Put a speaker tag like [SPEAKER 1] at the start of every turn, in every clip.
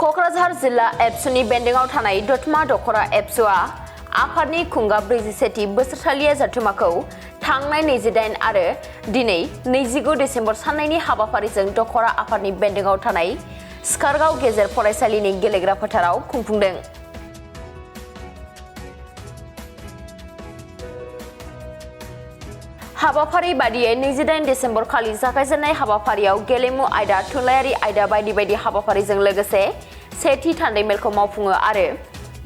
[SPEAKER 1] क'क्राझार जिल्ला एबसुनि बेन्दोंआव थानाय दतमा दख'रा एबसुआ आफादनि खुंगा 47थि बोसोरसालिया जथुम्माखौ थांनाय 28 आरो दिनै 29 डिसेम्बर साननैनि हाबाफारिजों दख'रा आफादनि बेन्दोंआव थानाय सिकारगाव गेजेर फरायसालिनि गेलेग्रा फोथाराव खुंफुंदों। हाबाफारि बादियै 28 डिसेम्बर खालि जागायजेननाय हाबाफारियाव गेलेमु आयदा, थुनलाइयारि आयदा बायदि बायदि हाबाफारिजों लोगोसे सेथि थान्दै मेलखौ मावफुङो आरो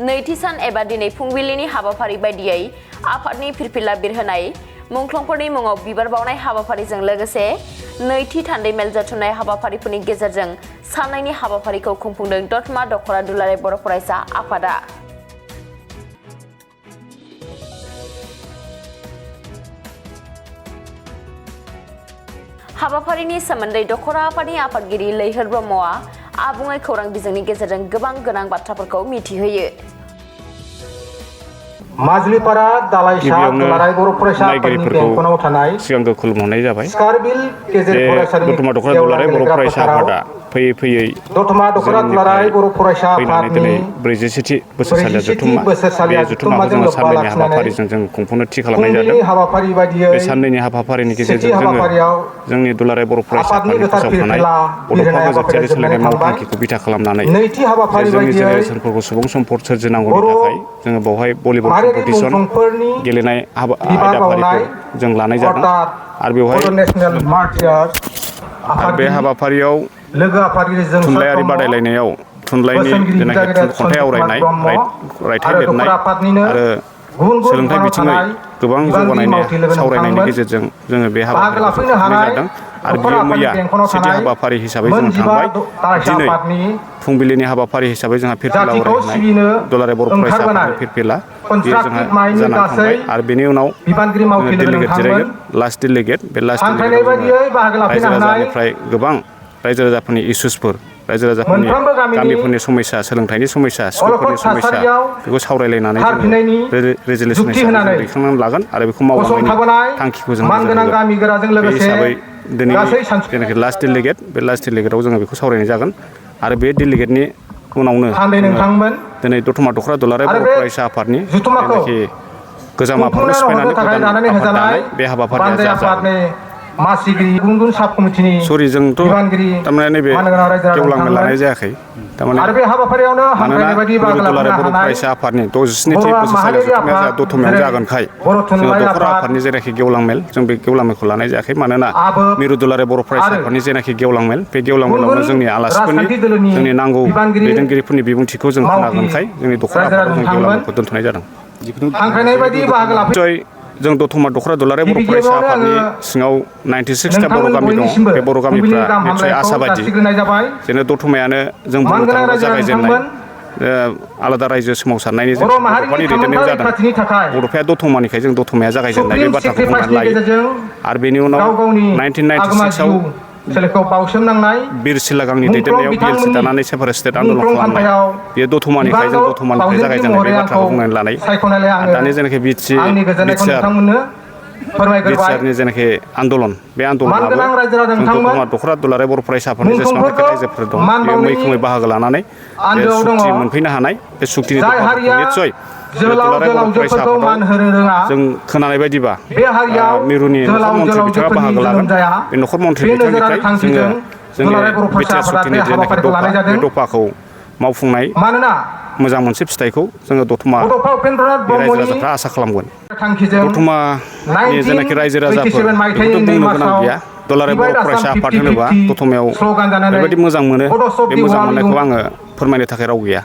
[SPEAKER 1] नैथि सान एबा दिनै फुंबिलिनि हाबाफारि बायदियै आफादनि फिरफिला बिरहोनाय मुंख्लंफोरनि मुङाव बिबार बावनाय हाबाफारिजों लोगोसे नैथि थान्दै मेल जथुमनाय हाबाफारिफोरनि गेजेरजों साननैनि हाबाफारिखौ खुंफुंदों दतमा दख'रा दुलाराय बर' फरायसा आफादा। हाबाफारिनि सोमोन्दै दख'रा आफादनि आफादगिरि लैहोर ब्रह्मआ आबुङै खौरां बिजोंनि गेजेरजों गोबां गोनां बाथ्राफोरखौ मिथिहोयो।
[SPEAKER 2] माजुलिपारा दालाइसा दुलाराय बर' फरायसा आफादनि बेंखनाव थानाय
[SPEAKER 3] सिगांग्रो खुलुमहरनाय जाबाय।
[SPEAKER 2] स्कारबिल गेजेर फरायसालिनि
[SPEAKER 3] दतमा दख'रा दुलाराय बर' फरायसा आफादा फैयै फैयै
[SPEAKER 2] दतमा दख'रा दुलाराय बर' फरायसा आफादनि
[SPEAKER 3] 47थि बोसोरसालिया जथुम्मा बे जथुम्माखौ जोङो साननैनि हाबाफारिजों जों खुंफुंनो थि खालामनाय जादों। बे साननैनि हाबाफारिनि गेजेरजों जोङो जोंनि दुलाराय बर' फरायसा आफादनि फोसावखानाय बड'फा गोजोनथियारि सोलायनाय मावथांखिखौ बिथा खालामनानै जोंनि जेनेरेसनफोरखौ सुबुं सम्पद सोरजिनांगौनि थाखाय जोङो बेवहाय भलिबल कम्पिटिसन गेलेनाय आयदाफारिखौ जों लानाय जादों आरो बेवहाय बे हाबाफारियाव थुनलाइयारि बादायलायनायाव थुनलाइनि जेनाखि खन्थाइ आवरायनाय, रायथाइ लिरनाय आरो सोलोंथाइ बिथिङै गोबां जौगानायनि सावरायनायनि गेजेरजों जोङो बे हाबाफारिखौ खुंफुंनाय जादों आरो बेयो मैया सेथि हाबाफारि हिसाबै जों थांबाय। दिनै फुंबिलिनि हाबाफारि हिसाबै जोंहा फिरफिला आवरायनाय दुलाराय बर' फरायसा आफादनि फिरफिला बेयो जोंहा जानानै थांबाय आरो बेनि उनाव डेलिगेट जिरायगोन। लास्ट डेलिगेट बे लास्ट डेलिगेटआव रायजो राजानिफ्राय गोबां रायजो राजाफोरनि इसुसफोर, रायजो राजाफोरनि गामिफोरनि समस्या, सोलोंथाइनि समस्या, स्कुलफोरनि समस्या बेखौ सावरायलायनानै जोङो रेजलिउसन हिसाबै दैखांनानै लागोन आरो बेखौ मावलांनायनि थांखिखौ जों बे हिसाबै दिनै जेनाखि लास्ट डेलिगेट बे लास्ट डेलिगेटआव जोङो बेखौ सावरायनाय जागोन आरो बे डेलिगेटनि उनावनो दिनै दतमा दख'रा दुलाराय बर' फरायसा आफादनि जेनाखि गोजाम आफादखौ सिफायनानै गोदान आफाद दानाय बे हाबाफारिया जागोन। सरि जोंथ' थारमाने नैबे गेवलां मेल लानाय जायाखै। थारमाने मानोना दुलाराय बर' फरायसा आफादनि 67थि बोसोरसालिया जथुम्माया जोंहा दतमायाव जागोनखाय जोङो दख'रा आफादनि जेनाखि गेवलां मेल जों बे गेवलां मेलखौ लानाय जायाखै। मानोना मिरु दुलाराय बर' फरायसा आफादनि जेनाखि गेवलां मेल बे गेवलां मेलावनो जोंनि आलासिफोरनि जोंनि नांगौ दैदेनगिरिफोरनि बिबुंथिखौ जों खोनागोनखाय जोंनि दख'रा आफादाव जों गेवलां मेलखौ दोनथ'नाय जादों। जों दतमा दख'रा दुलाराय बर' फरायसा आफादनि सिङाव 96टा बर' गामि दं। बे बर' गामिफ्रा निस्सय आसाबादि जेन दतमायानो जों बुंनो थाङोब्ला जागायजेननाय आलादा रायजो सोमावसारनायनि जों बड'फानि दैदेननायाव जादों। बड'फाया दतमानिखाय जों दतमाया जागायजेननाय बे बाथ्राखौ बुंनानै लायो आरो बेनि उनाव 1996आव बिर सिलागांनि दैदेननायाव बिएलसि दानानै सेपारेट स्टेट आन्दलन खालामनाय बेयो दतमानिखाय जों दतमानिफ्राय जागायजेननाय बे बाथ्राखौ बुंनानै लानाय आरो दानि जेनाखि बिटिआरनि जेनाखि आन्दलन बे आन्दलनाबो जों दख'रा दुलाराय बर' फरायसा आफादनि जेसेबांखि रायजोफोर दं बे मैखोमै बाहागो लानानै बे सुक्ति मोनफैनो हानाय बे सुक्तिनि दफाफोरखौ निस्सय दुलाराय बर' फरायसा आफादाव जों खोनानाय बायदिबा मिरुनि नखर मन्थ्रि बिथाङा बाहागो लागोन। बे नखर मन्थ्रि बिथांनिफ्राय जोङो जोंनि बिटिआर सुक्तिनि जेनाखि दफा बे दफाखौ मावफुंनाय मोजां मोनसे फिथाइखौ जोङो दतमा रायजो राजाफ्रा आसा खालामगोन। दतमानि जेनाखि रायजो राजाफोर बेखौथ' बुंनो गोनां गैया। दुलाराय बर' फरायसा आफाद होनोबा दतमायाव ओरैबायदि मोजां मोनो बे मोजां मोननायखौ आङो फोरमायनो थाखाय राव गैया।